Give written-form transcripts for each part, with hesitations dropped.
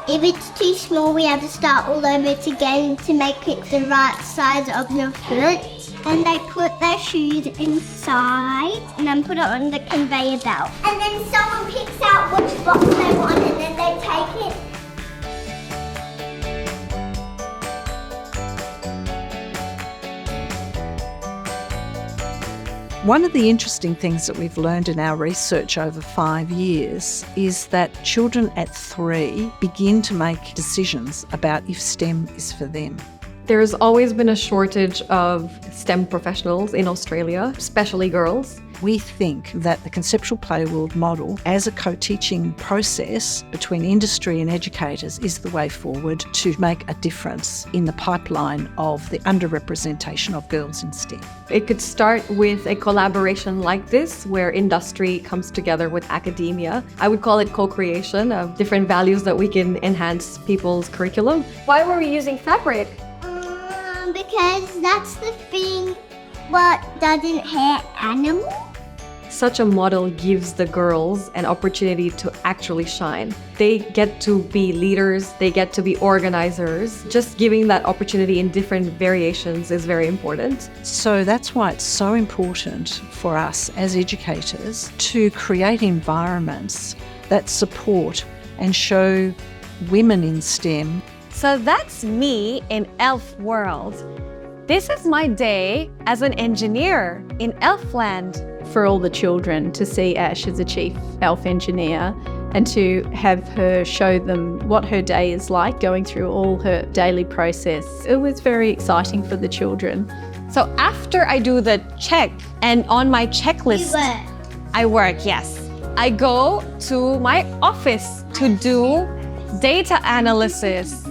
If it's too small, we have to start all over again to make it the right size of your foot. And they put their shoes inside and then put it on the conveyor belt. And then someone picks out which box they want and then they take it. One of the interesting things that we've learned in our research over 5 years is that children at 3 begin to make decisions about if STEM is for them. There's always been a shortage of STEM professionals in Australia, especially girls. We think that the Conceptual PlayWorld model as a co-teaching process between industry and educators is the way forward to make a difference in the pipeline of the underrepresentation of girls in STEM. It could start with a collaboration like this, where industry comes together with academia. I would call it co-creation of different values that we can enhance people's curriculum. Why were we using fabric? Because that's the thing what doesn't hurt animals. Such a model gives the girls an opportunity to actually shine. They get to be leaders, they get to be organizers. Just giving that opportunity in different variations is very important. So that's why it's so important for us as educators to create environments that support and show women in STEM. So that's me in Elf world. This is my day as an engineer in Elfland. For all the children to see Ash as a chief elf engineer and to have her show them what her day is like, going through all her daily process. It was very exciting for the children. So after I do the check and on my checklist, I work, yes. I go to my office to do data analysis.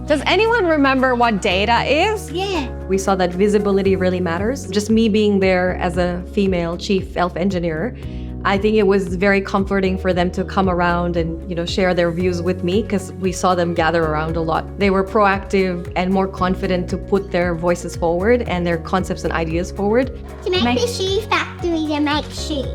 Does anyone remember what data is? Yeah. We saw that visibility really matters. Just me being there as a female chief elf engineer, I think it was very comforting for them to come around and share their views with me, because we saw them gather around a lot. They were proactive and more confident to put their voices forward and their concepts and ideas forward. To make the shoe factory to make shoes.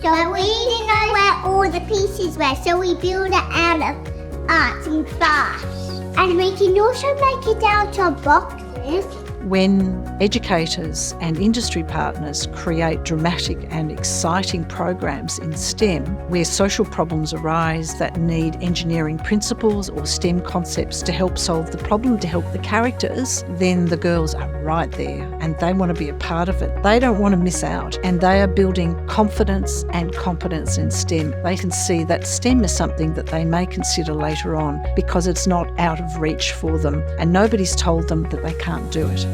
So we need to know where all the pieces were, so we build it out of arts and crafts. And we can also make it down to boxes. When educators and industry partners create dramatic and exciting programs in STEM where social problems arise that need engineering principles or STEM concepts to help solve the problem, to help the characters, then the girls are right there and they want to be a part of it. They don't want to miss out, and they are building confidence and competence in STEM. They can see that STEM is something that they may consider later on because it's not out of reach for them and nobody's told them that they can't do it.